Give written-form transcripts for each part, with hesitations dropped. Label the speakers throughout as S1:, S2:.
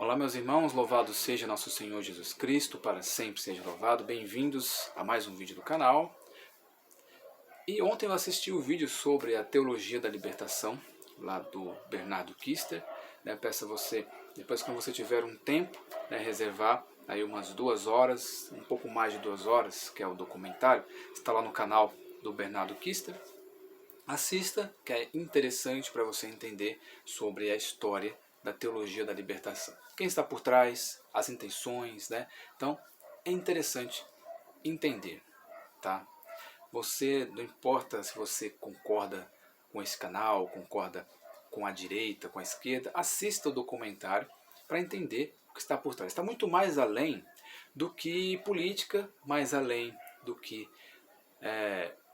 S1: Olá, meus irmãos, louvado seja nosso Senhor Jesus Cristo, para sempre seja louvado. Bem-vindos a mais um vídeo do canal. E ontem eu assisti o vídeo sobre a teologia da libertação, lá do Bernardo Kister. Peço a você, depois que você tiver um tempo, reservar aí umas 2 horas, um pouco mais de 2 horas, que é o documentário, está lá no canal do Bernardo Kister. Assista, que é interessante para você entender sobre a história da teologia da libertação. Quem está por trás, as intenções, Então, é interessante entender, tá? Você, não importa se você concorda com esse canal, concorda com a direita, com a esquerda, assista o documentário para entender o que está por trás. Está muito mais além do que política, mais além do que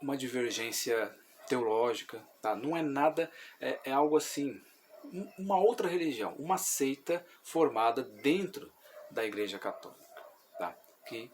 S1: uma divergência teológica, tá? Não é nada, é algo assim, uma outra religião, uma seita formada dentro da Igreja Católica, tá? Que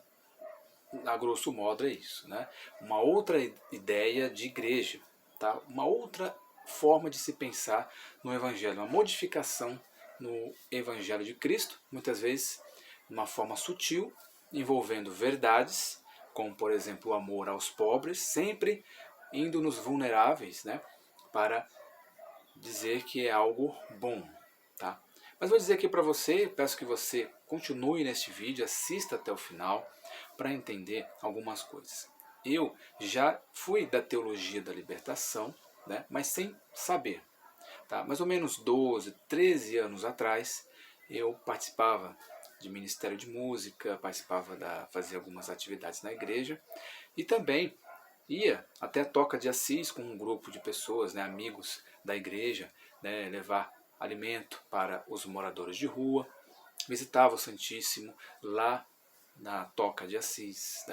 S1: a grosso modo é isso, né? Uma outra ideia de igreja, tá? Uma outra forma de se pensar no Evangelho, uma modificação no Evangelho de Cristo, muitas vezes de uma forma sutil, envolvendo verdades, como por exemplo o amor aos pobres, sempre indo nos vulneráveis, para dizer que é algo bom, tá? Mas vou dizer aqui para você, peço que você continue neste vídeo, assista até o final para entender algumas coisas. Eu já fui da teologia da libertação, mas sem saber. Tá? Mais ou menos 12, 13 anos atrás, eu participava de ministério de música, fazia algumas atividades na igreja e também ia até a Toca de Assis com um grupo de pessoas, amigos da igreja, levar alimento para os moradores de rua. Visitava o Santíssimo lá na Toca de Assis.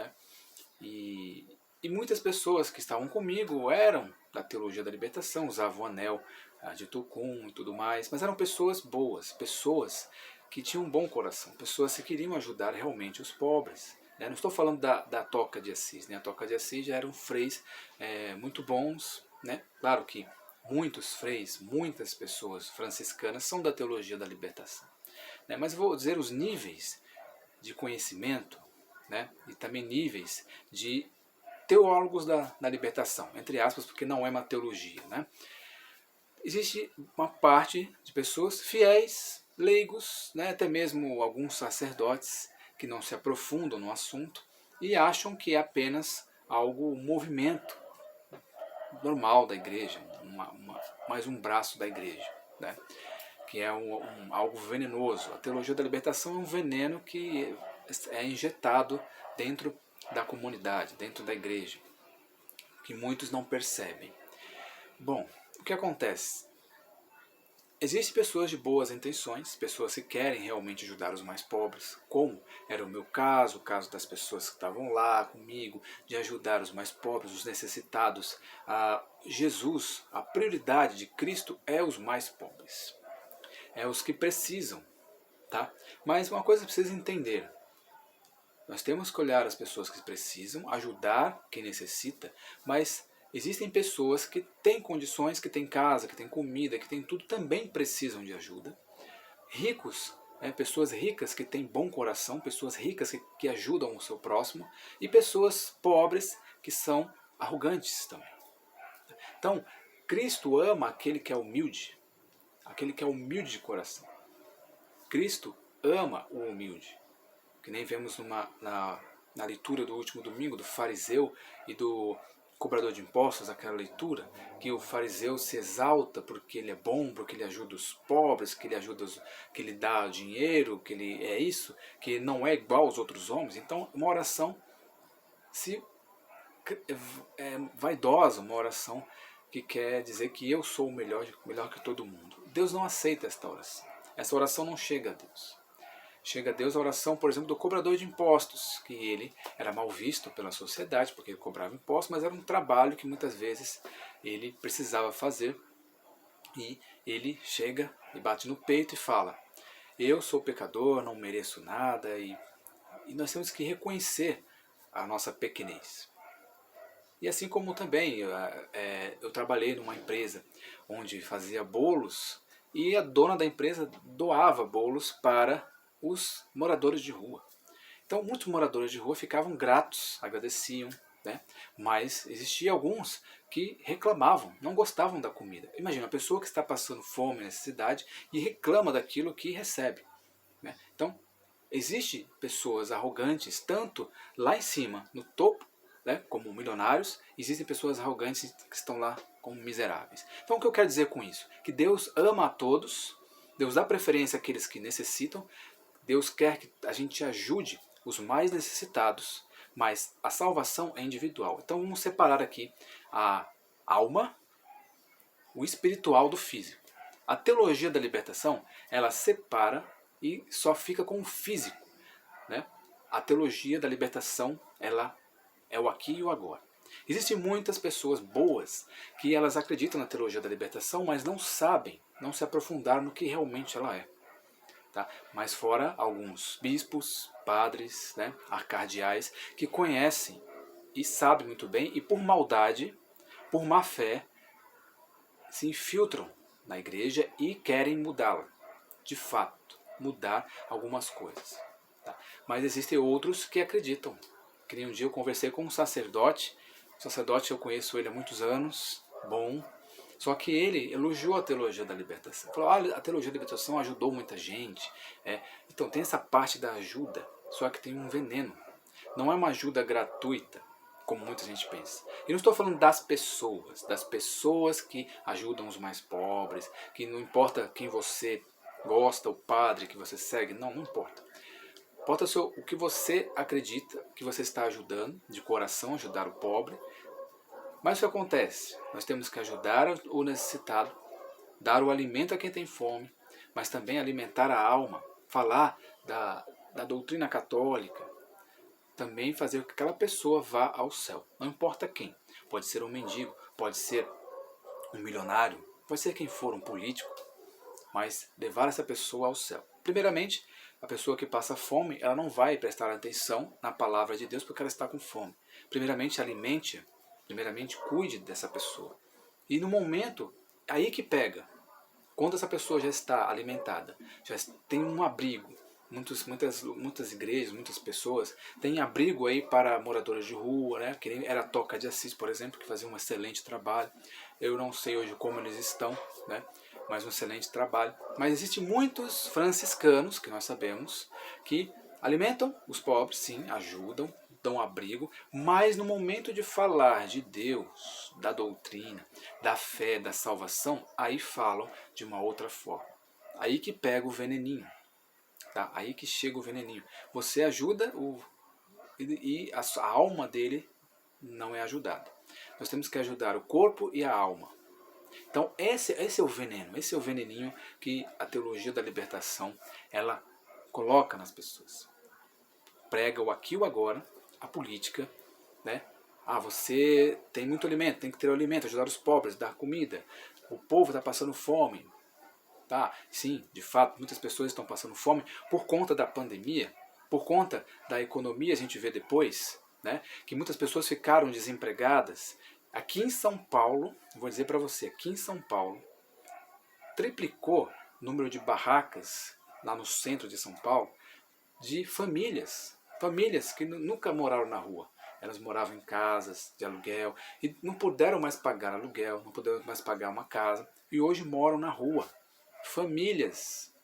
S1: E muitas pessoas que estavam comigo eram da teologia da libertação, usavam o anel de Tucum e tudo mais, mas eram pessoas boas, pessoas que tinham um bom coração, pessoas que queriam ajudar realmente os pobres. Não estou falando da Toca de Assis, a Toca de Assis já eram freis muito bons, Claro que muitos freis, muitas pessoas franciscanas são da teologia da libertação, mas vou dizer os níveis de conhecimento, e também níveis de teólogos da libertação, entre aspas, porque não é uma teologia. Existe uma parte de pessoas fiéis, leigos, até mesmo alguns sacerdotes que não se aprofundam no assunto e acham que é apenas algo, um movimento normal da igreja, mais um braço da igreja, que é algo venenoso. A teologia da libertação é um veneno que é injetado dentro da comunidade, dentro da igreja, que muitos não percebem. Bom, o que acontece? Existem pessoas de boas intenções, pessoas que querem realmente ajudar os mais pobres, como era o meu caso, o caso das pessoas que estavam lá comigo, de ajudar os mais pobres, os necessitados. Jesus, a prioridade de Cristo é os mais pobres, é os que precisam, tá? Mas uma coisa precisa entender, nós temos que olhar as pessoas que precisam, ajudar quem necessita, mas existem pessoas que têm condições, que têm casa, que têm comida, que têm tudo, também precisam de ajuda. Ricos, pessoas ricas que têm bom coração, pessoas ricas que ajudam o seu próximo, e pessoas pobres que são arrogantes também. Então, Cristo ama aquele que é humilde de coração. Cristo ama o humilde. Que nem vemos na leitura do último domingo, do fariseu e do cobrador de impostos, aquela leitura, que o fariseu se exalta porque ele é bom, porque ele ajuda os pobres, que ele ajuda que ele dá dinheiro, que ele é isso, que não é igual aos outros homens. Então, uma oração vaidosa, uma oração que quer dizer que eu sou o melhor que todo mundo. Deus não aceita esta oração. Essa oração não chega a Deus. Chega a Deus a oração, por exemplo, do cobrador de impostos, que ele era mal visto pela sociedade, porque ele cobrava impostos, mas era um trabalho que muitas vezes ele precisava fazer. E ele chega e bate no peito e fala: eu sou pecador, não mereço nada, e nós temos que reconhecer a nossa pequenez. E assim como também eu trabalhei numa empresa onde fazia bolos e a dona da empresa doava bolos para os moradores de rua. Então muitos moradores de rua ficavam gratos, agradeciam, né? Mas existia alguns que reclamavam, não gostavam da comida. Imagina, uma pessoa que está passando fome, necessidade e reclama daquilo que recebe, né? Então existem pessoas arrogantes, tanto lá em cima, no topo, né, como milionários, existem pessoas arrogantes que estão lá como miseráveis. Então o que eu quero dizer com isso? Que Deus ama a todos, Deus dá preferência àqueles que necessitam, Deus quer que a gente ajude os mais necessitados, mas a salvação é individual. Então vamos separar aqui a alma, o espiritual do físico. A teologia da libertação, ela separa e só fica com o físico, né? A teologia da libertação, ela é o aqui e o agora. Existem muitas pessoas boas que elas acreditam na teologia da libertação, mas não sabem, não se aprofundaram no que realmente ela é. Tá? Mas fora alguns bispos, padres, né, arcardeais, que conhecem e sabem muito bem e por maldade, por má fé, se infiltram na igreja e querem mudá-la. De fato, mudar algumas coisas. Tá? Mas existem outros que acreditam. Que nem um dia eu conversei com um sacerdote. O sacerdote, eu conheço ele há muitos anos, bom. Só que ele elogiou a teologia da libertação. Falou, a teologia da libertação ajudou muita gente. Então tem essa parte da ajuda, só que tem um veneno. Não é uma ajuda gratuita, como muita gente pensa. E não estou falando das pessoas que ajudam os mais pobres, que não importa quem você gosta, o padre que você segue, não importa. Importa o que você acredita que você está ajudando, de coração, ajudar o pobre. Mas o que acontece? Nós temos que ajudar o necessitado, dar o alimento a quem tem fome, mas também alimentar a alma, falar da doutrina católica, também fazer com que aquela pessoa vá ao céu. Não importa quem. Pode ser um mendigo, pode ser um milionário, pode ser quem for, um político, mas levar essa pessoa ao céu. Primeiramente, a pessoa que passa fome, ela não vai prestar atenção na palavra de Deus porque ela está com fome. Primeiramente, alimente-a. Primeiramente, cuide dessa pessoa. E no momento, aí que pega. Quando essa pessoa já está alimentada, já tem um abrigo. Muitas igrejas, muitas pessoas têm abrigo aí para moradores de rua, né? Que era a Toca de Assis, por exemplo, que fazia um excelente trabalho. Eu não sei hoje como eles estão, né? Mas um excelente trabalho. Mas existem muitos franciscanos, que nós sabemos, que alimentam os pobres, sim, ajudam, dão abrigo, mas no momento de falar de Deus, da doutrina, da fé, da salvação, aí falam de uma outra forma. Aí que pega o veneninho. Tá? Aí que chega o veneninho. Você ajuda e a alma dele não é ajudada. Nós temos que ajudar o corpo e a alma. Então esse é o veneno, esse é o veneninho que a teologia da libertação ela coloca nas pessoas. Prega o aqui e o agora, a política, né? Você tem muito alimento, tem que ter o alimento, ajudar os pobres, dar comida. O povo está passando fome. Tá? Sim, de fato, muitas pessoas estão passando fome por conta da pandemia, por conta da economia, a gente vê depois, né? Que muitas pessoas ficaram desempregadas. Aqui em São Paulo, vou dizer para você, aqui em São Paulo, triplicou o número de barracas lá no centro de São Paulo, de famílias que nunca moraram na rua. Elas moravam em casas de aluguel e não puderam mais pagar aluguel, não puderam mais pagar uma casa e hoje moram na rua. Famílias,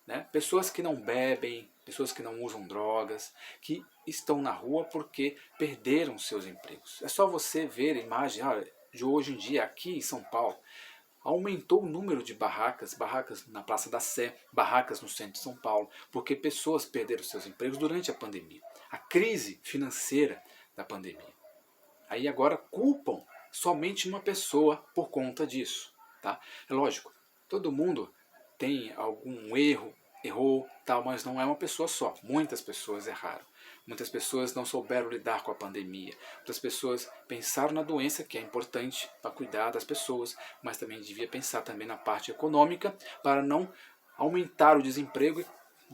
S1: né? Pessoas que não bebem, pessoas que não usam drogas, que estão na rua porque perderam seus empregos. É só você ver a imagem de hoje em dia aqui em São Paulo. Aumentou o número de barracas na Praça da Sé, barracas no centro de São Paulo, porque pessoas perderam seus empregos durante a pandemia. A crise financeira da pandemia. Aí agora culpam somente uma pessoa por conta disso. Tá? É lógico, todo mundo tem algum errou, tal, mas não é uma pessoa só. Muitas pessoas erraram. Muitas pessoas não souberam lidar com a pandemia. Muitas pessoas pensaram na doença, que é importante para cuidar das pessoas, mas também devia pensar também na parte econômica para não aumentar o desemprego e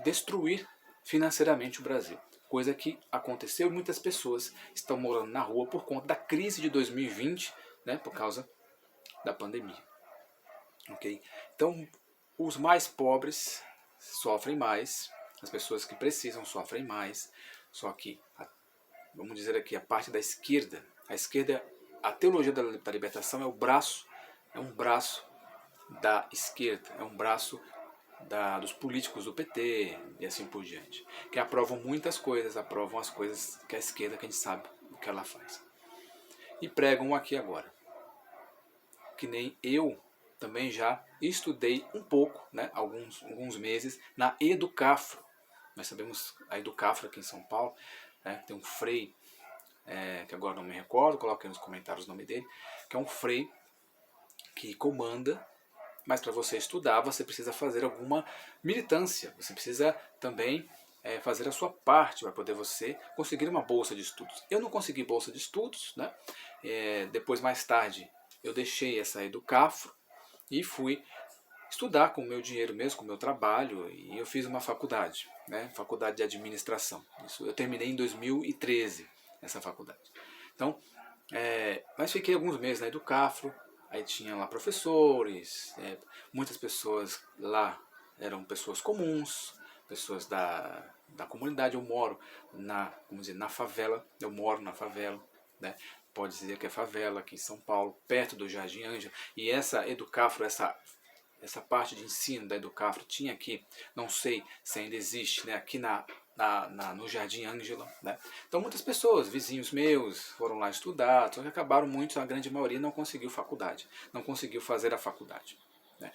S1: destruir financeiramente o Brasil. Coisa que aconteceu e muitas pessoas estão morando na rua por conta da crise de 2020, né, por causa da pandemia. Okay? Então, os mais pobres sofrem mais, as pessoas que precisam sofrem mais, só que, vamos dizer aqui, a parte da esquerda, a teologia da libertação é um braço da esquerda, é um braço dos políticos do PT e assim por diante, que aprovam muitas coisas, aprovam as coisas que a esquerda, que a gente sabe o que ela faz. E pregam aqui agora. Que nem eu também já estudei um pouco, né, alguns meses, na Educafro. Nós sabemos a Educafro aqui em São Paulo, né, tem um frei, que agora não me recordo, coloquei nos comentários o nome dele, que é um frei que comanda, mas para você estudar você precisa fazer alguma militância, você precisa também fazer a sua parte para poder você conseguir uma bolsa de estudos. Eu não consegui bolsa de estudos, né? Depois, mais tarde, eu deixei essa Educafro e fui estudar com o meu dinheiro mesmo, com o meu trabalho, e eu fiz uma faculdade, né? Faculdade de administração. Isso eu terminei em 2013, essa faculdade. Então, mas fiquei alguns meses na Educafro, aí tinha lá professores, muitas pessoas lá eram pessoas comuns, pessoas da comunidade. Eu moro na favela, eu moro na favela, né? Pode dizer que é favela aqui em São Paulo, perto do Jardim Ângela, e essa Educafro, essa parte de ensino da Educafro tinha aqui, não sei se ainda existe, né, aqui no Jardim Ângela, né? Então muitas pessoas, vizinhos meus, foram lá estudar, só que acabaram muitos, a grande maioria não conseguiu faculdade, não conseguiu fazer a faculdade, né?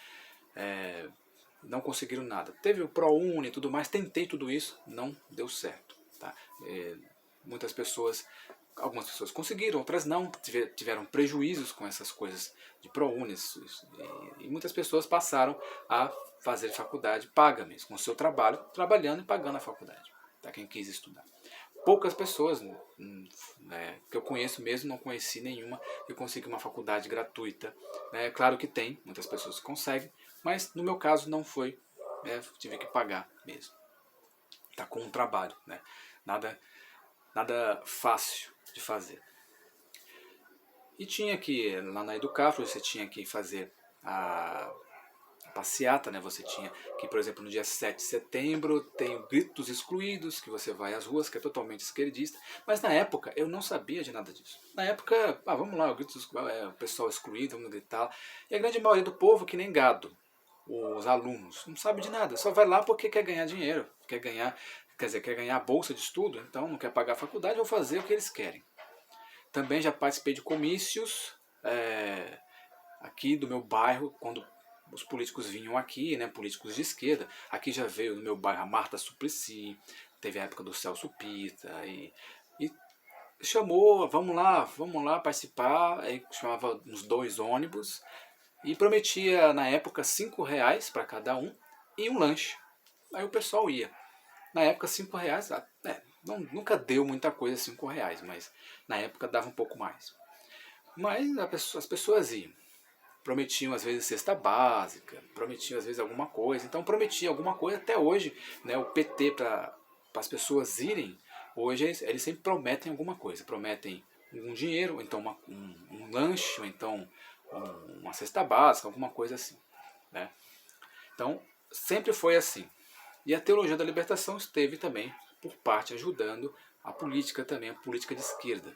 S1: Não conseguiram nada. Teve o ProUni e tudo mais, tentei tudo isso, não deu certo, tá? Muitas pessoas, algumas pessoas conseguiram, outras não, tiveram prejuízos com essas coisas de ProUni, e muitas pessoas passaram a fazer faculdade paga mesmo, com o seu trabalho, trabalhando e pagando a faculdade, tá? Quem quis estudar. Poucas pessoas que eu conheço mesmo, não conheci nenhuma que conseguiu uma faculdade gratuita. Claro que tem, muitas pessoas conseguem, mas no meu caso não foi, tive que pagar mesmo. Tá com um trabalho, né? Nada fácil de fazer. E tinha que, lá na Educafro, você tinha que fazer a passeata, né? Você tinha que, por exemplo, no dia 7 de setembro tem o Grito dos Excluídos, que você vai às ruas, que é totalmente esquerdista, mas na época eu não sabia de nada disso. Na época, vamos lá, o pessoal excluído, vamos gritar, e a grande maioria do povo, que nem gado, os alunos, não sabe de nada, só vai lá porque quer ganhar dinheiro, quer ganhar a bolsa de estudo, então não quer pagar a faculdade, vou fazer o que eles querem. Também já participei de comícios aqui do meu bairro, quando os políticos vinham aqui, né, políticos de esquerda. Aqui já veio no meu bairro a Marta Suplicy, teve a época do Celso Pitta, e chamou, vamos lá participar, aí chamava uns 2 ônibus, e prometia na época R$5 para cada um e um lanche. Aí o pessoal ia. Na época R$5, nunca deu muita coisa R$5, mas na época dava um pouco mais. Mas as pessoas iam. Prometiam às vezes cesta básica, prometiam às vezes alguma coisa. Então prometia alguma coisa até hoje, né? O PT, para as pessoas irem, hoje eles sempre prometem alguma coisa. Prometem um dinheiro, ou então um lanche, ou então uma cesta básica, alguma coisa assim, né? Então sempre foi assim. E a teologia da libertação esteve também por parte ajudando a política também, a política de esquerda.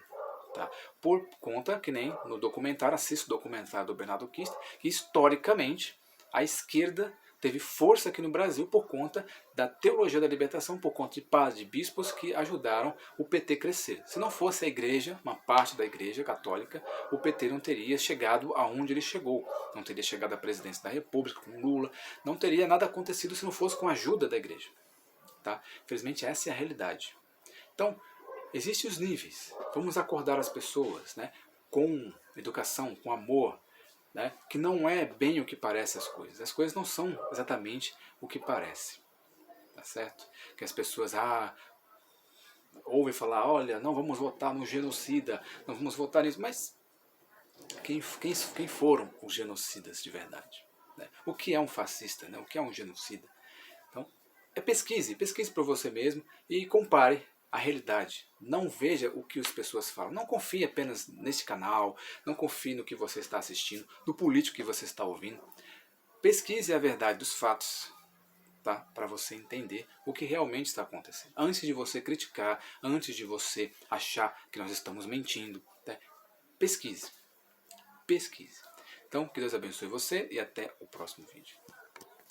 S1: Tá? Por conta que nem no documentário, assisto o documentário do Bernardo Kister, que historicamente a esquerda teve força aqui no Brasil por conta da teologia da libertação, por conta de padres, de bispos que ajudaram o PT crescer. Se não fosse a igreja, uma parte da igreja católica, o PT não teria chegado aonde ele chegou, não teria chegado à presidência da República com Lula, não teria nada acontecido se não fosse com a ajuda da igreja. Tá? Infelizmente essa é a realidade. Então, existem os níveis. Vamos acordar as pessoas, né, com educação, com amor, né, que não é bem o que parece as coisas. As coisas não são exatamente o que parece. Tá certo? Que as pessoas ouvem falar, olha, não vamos votar no genocida, não vamos votar nisso, mas quem foram os genocidas de verdade? Né? O que é um fascista? Né? O que é um genocida? Então, pesquise por você mesmo e compare a realidade. Não veja o que as pessoas falam. Não confie apenas nesse canal, não confie no que você está assistindo, no político que você está ouvindo. Pesquise a verdade dos fatos, tá? Para você entender o que realmente está acontecendo. Antes de você criticar, antes de você achar que nós estamos mentindo, tá? Pesquise. Pesquise. Então, que Deus abençoe você e até o próximo vídeo.